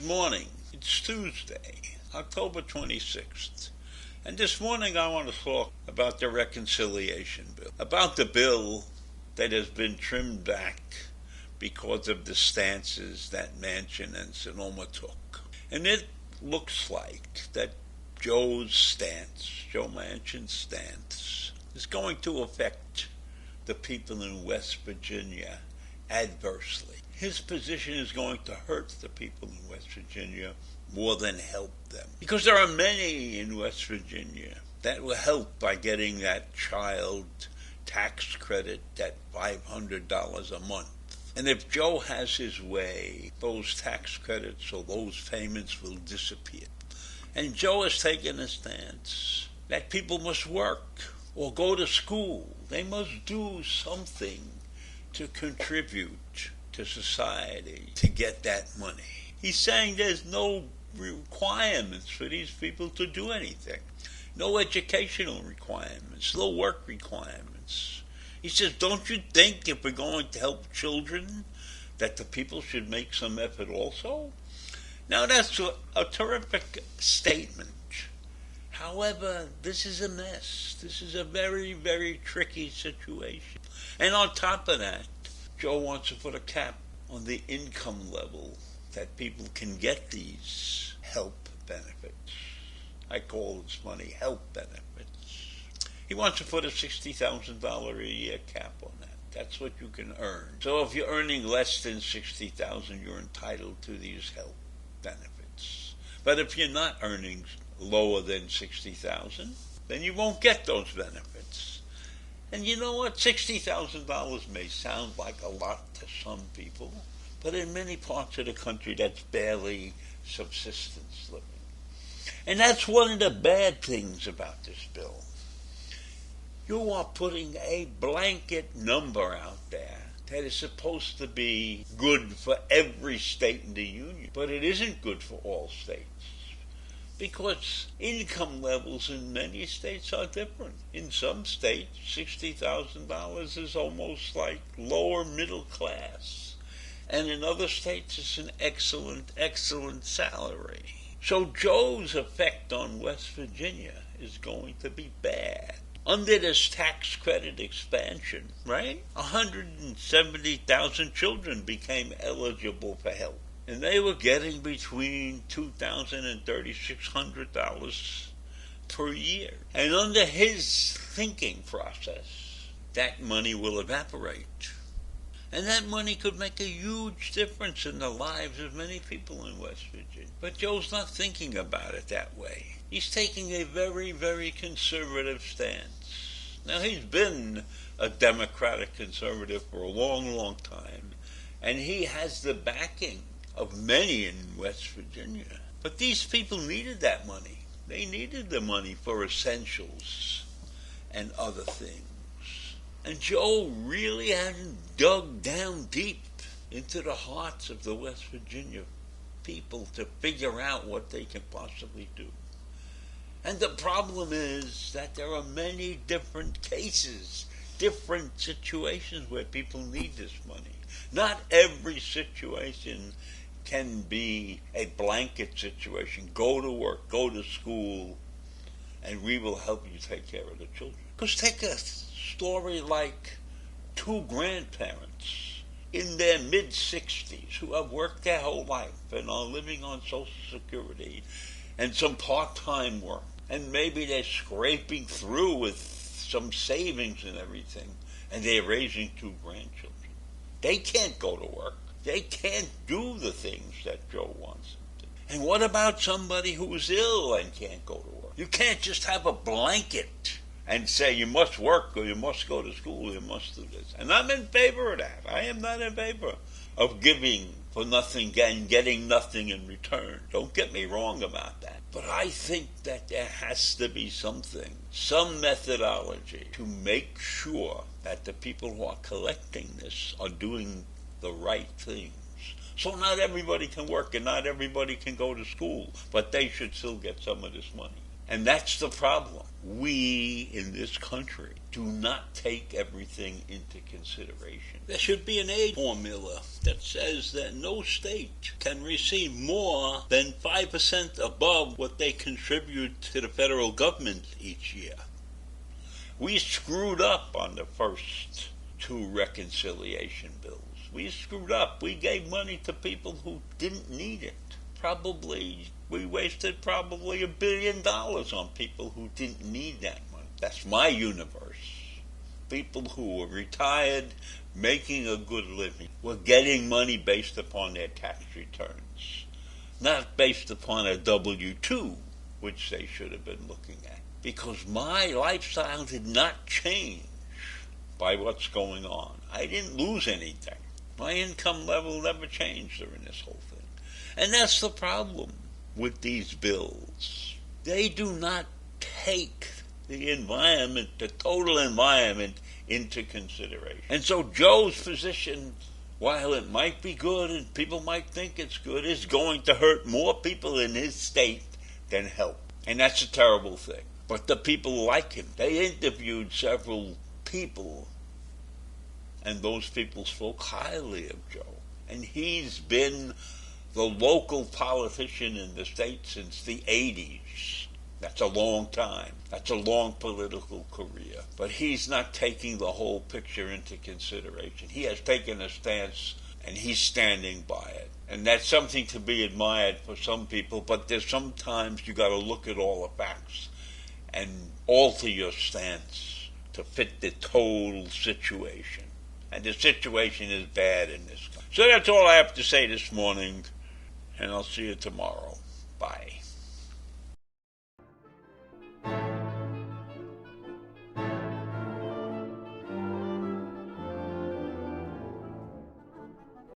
Good morning. It's Tuesday, October 26th. And this morning I want to talk about the reconciliation bill. About the bill that has been trimmed back because of the stances that Manchin and Sonoma took. And it looks like that Joe Manchin's stance, is going to affect the people in West Virginia adversely. His position is going to hurt the people in West Virginia more than help them. Because there are many in West Virginia that were helped by getting that child tax credit, that $500 a month. And if Joe has his way, those tax credits or those payments will disappear. And Joe has taken a stance that people must work or go to school. They must do something to contribute to society to get that money. He's saying there's no requirements for these people to do anything. No educational requirements, no work requirements. He says, don't you think if we're going to help children that the people should make some effort also? Now that's a terrific statement. However, this is a mess. This is a very, very tricky situation. And on top of that, Joe wants to put a cap on the income level that people can get these help benefits. I call this money help benefits. He wants to put a $60,000 a year cap on that. That's what you can earn. So if you're earning less than $60,000, you're entitled to these help benefits. But if you're not earning lower than $60,000, then you won't get those benefits. And you know what? $60,000 may sound like a lot to some people, but in many parts of the country that's barely subsistence living. And that's one of the bad things about this bill. You are putting a blanket number out there that is supposed to be good for every state in the union, but it isn't good for all states. Because income levels in many states are different. In some states, $60,000 is almost like lower middle class. And in other states, it's an excellent, excellent salary. So Joe's effect on West Virginia is going to be bad. Under this tax credit expansion, right, 170,000 children became eligible for help. And they were getting between $2,000 and $3,600 per year. And under his thinking process, that money will evaporate. And that money could make a huge difference in the lives of many people in West Virginia. But Joe's not thinking about it that way. He's taking a very, very conservative stance. Now, he's been a Democratic conservative for a long, long time. And he has the backing of many in West Virginia. But these people needed that money. They needed the money for essentials and other things. And Joe really hadn't dug down deep into the hearts of the West Virginia people to figure out what they can possibly do. And the problem is that there are many different cases, different situations where people need this money. Not every situation can be a blanket situation. Go to work, go to school, and we will help you take care of the children. Because take a story like two grandparents in their mid-60s who have worked their whole life and are living on Social Security and some part-time work. And maybe they're scraping through with some savings and everything, and they're raising two grandchildren. They can't go to work. They can't do the things that Joe wants them to. And what about somebody who is ill and can't go to work? You can't just have a blanket and say you must work or you must go to school, you must do this. And I'm in favor of that. I am not in favor of giving for nothing and getting nothing in return. Don't get me wrong about that. But I think that there has to be something, some methodology to make sure that the people who are collecting this are doing the right things. So not everybody can work and not everybody can go to school, but they should still get some of this money. And that's the problem. We in this country do not take everything into consideration. There should be an aid formula that says that no state can receive more than 5% above what they contribute to the federal government each year. We screwed up on the first two reconciliation bills. We screwed up. We gave money to people who didn't need it. We wasted probably $1 billion on people who didn't need that money. That's my universe. People who were retired, making a good living, were getting money based upon their tax returns, not based upon a W-2, which they should have been looking at. Because my lifestyle did not change by what's going on. I didn't lose anything. My income level never changed during this whole thing. And that's the problem with these bills. They do not take the environment, the total environment, into consideration. And so Joe's position, while it might be good and people might think it's good, is going to hurt more people in his state than help. And that's a terrible thing. But the people like him. They interviewed several people, and those people spoke highly of Joe. And he's been the local politician in the state since the 80s. That's a long time. That's a long political career. But he's not taking the whole picture into consideration. He has taken a stance, and he's standing by it. And that's something to be admired for some people, but there's sometimes you got to look at all the facts and alter your stance to fit the total situation. And the situation is bad in this country. So that's all I have to say this morning, and I'll see you tomorrow. Bye.